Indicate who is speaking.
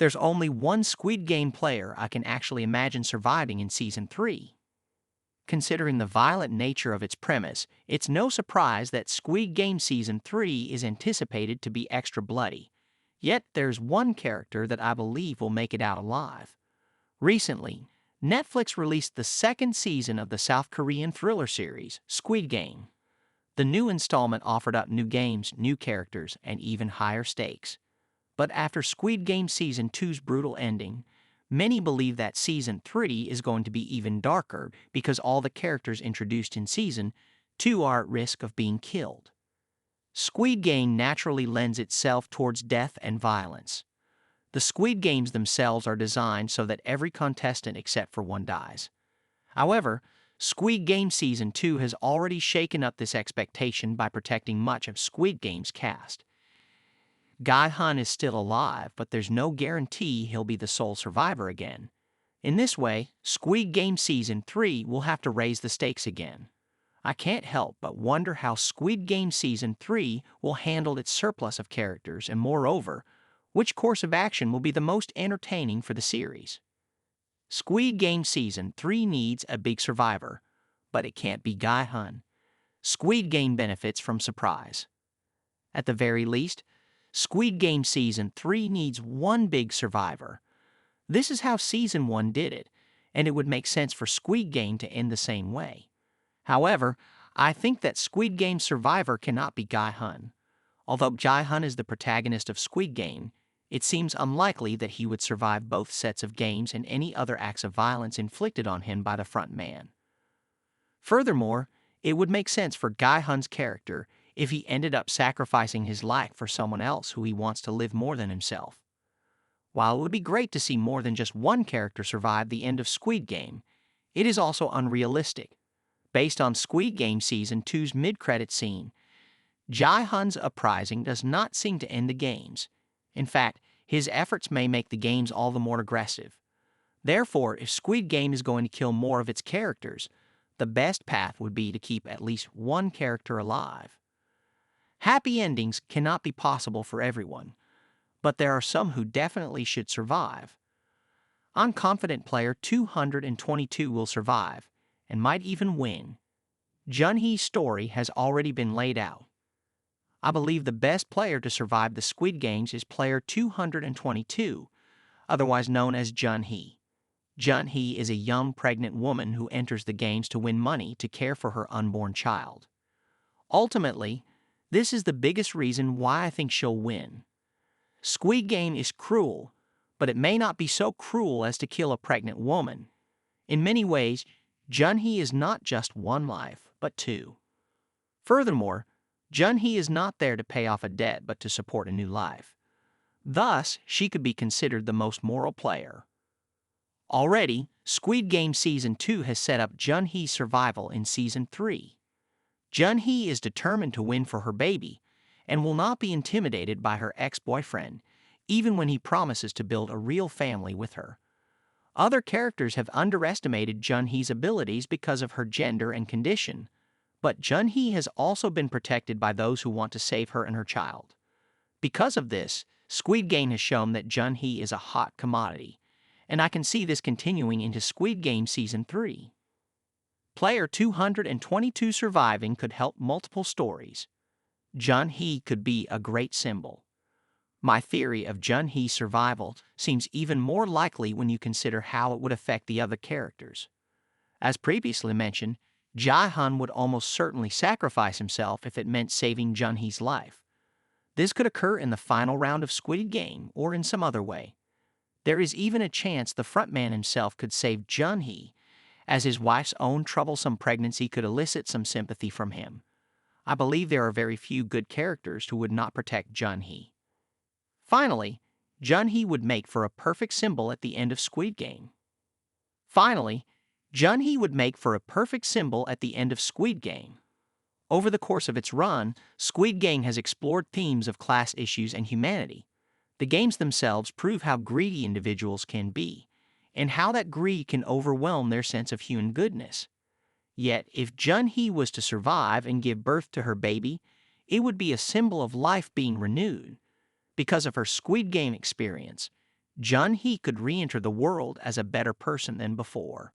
Speaker 1: There's only one Squid Game player I can actually imagine surviving in Season 3. Considering the violent nature of its premise, it's no surprise that Squid Game Season 3 is anticipated to be extra bloody. Yet there's one character that I believe will make it out alive. Recently, Netflix released the second season of the South Korean thriller series, Squid Game. The new installment offered up new games, new characters, and even higher stakes. But after Squid Game Season 2's brutal ending, many believe that Season 3 is going to be even darker because all the characters introduced in Season 2 are at risk of being killed. Squid Game naturally lends itself towards death and violence. The Squid Games themselves are designed so that every contestant except for one dies. However, Squid Game Season 2 has already shaken up this expectation by protecting much of Squid Game's cast. Guy Hun is still alive, but there's no guarantee he'll be the sole survivor again. In this way, Squid Game Season 3 will have to raise the stakes again. I can't help but wonder how Squid Game Season 3 will handle its surplus of characters and, moreover, which course of action will be the most entertaining for the series. Squid Game Season 3 needs a big survivor, but it can't be Guy Hun. Squid Game benefits from surprise. At the very least, Squid Game Season 3 needs one big survivor. This is how Season 1 did it, and it would make sense for Squid Game to end the same way. However, I think that Squid Game's survivor cannot be Guy Hun. Although Guy Hun is the protagonist of Squid Game, it seems unlikely that he would survive both sets of games and any other acts of violence inflicted on him by the front man. Furthermore, it would make sense for Guy Hun's character if he ended up sacrificing his life for someone else who he wants to live more than himself. While it would be great to see more than just one character survive the end of Squid Game, it is also unrealistic. Based on Squid Game Season 2's mid-credit scene, Guy Hun's uprising does not seem to end the games. In fact, his efforts may make the games all the more aggressive. Therefore, if Squid Game is going to kill more of its characters, the best path would be to keep at least one character alive. Happy endings cannot be possible for everyone, but there are some who definitely should survive. Unconfident player 222 will survive, and might even win. Jun-hee's story has already been laid out. I believe the best player to survive the Squid Games is player 222, otherwise known as Jun-hee. Jun-hee is a young pregnant woman who enters the games to win money to care for her unborn child. Ultimately, this is the biggest reason why I think she'll win. Squid Game is cruel, but it may not be so cruel as to kill a pregnant woman. In many ways, Jun-hee is not just one life, but two. Furthermore, Jun-hee is not there to pay off a debt but to support a new life. Thus, she could be considered the most moral player. Already, Squid Game Season 2 has set up Jun-hee's survival in Season 3. Jun-hee is determined to win for her baby and will not be intimidated by her ex-boyfriend, even when he promises to build a real family with her. Other characters have underestimated Jun-hee's abilities because of her gender and condition, but Jun-hee has also been protected by those who want to save her and her child. Because of this, Squid Game has shown that Jun-hee is a hot commodity, and I can see this continuing into Squid Game Season 3. Player 222 surviving could help multiple stories. Jun-hee could be a great symbol. My theory of Jun-hee's survival seems even more likely when you consider how it would affect the other characters. As previously mentioned, Guy Hun would almost certainly sacrifice himself if it meant saving Jun-hee's life. This could occur in the final round of Squid Game or in some other way. There is even a chance the frontman himself could save Jun-hee, as his wife's own troublesome pregnancy could elicit some sympathy from him. I believe there are very few good characters who would not protect Jun-hee. Finally, Jun-hee would make for a perfect symbol at the end of Squid Game. Over the course of its run, Squid Game has explored themes of class issues and humanity. The games themselves prove how greedy individuals can be, and how that greed can overwhelm their sense of human goodness. Yet, if Jun-hee was to survive and give birth to her baby, it would be a symbol of life being renewed. Because of her Squid Game experience, Jun-hee could re-enter the world as a better person than before.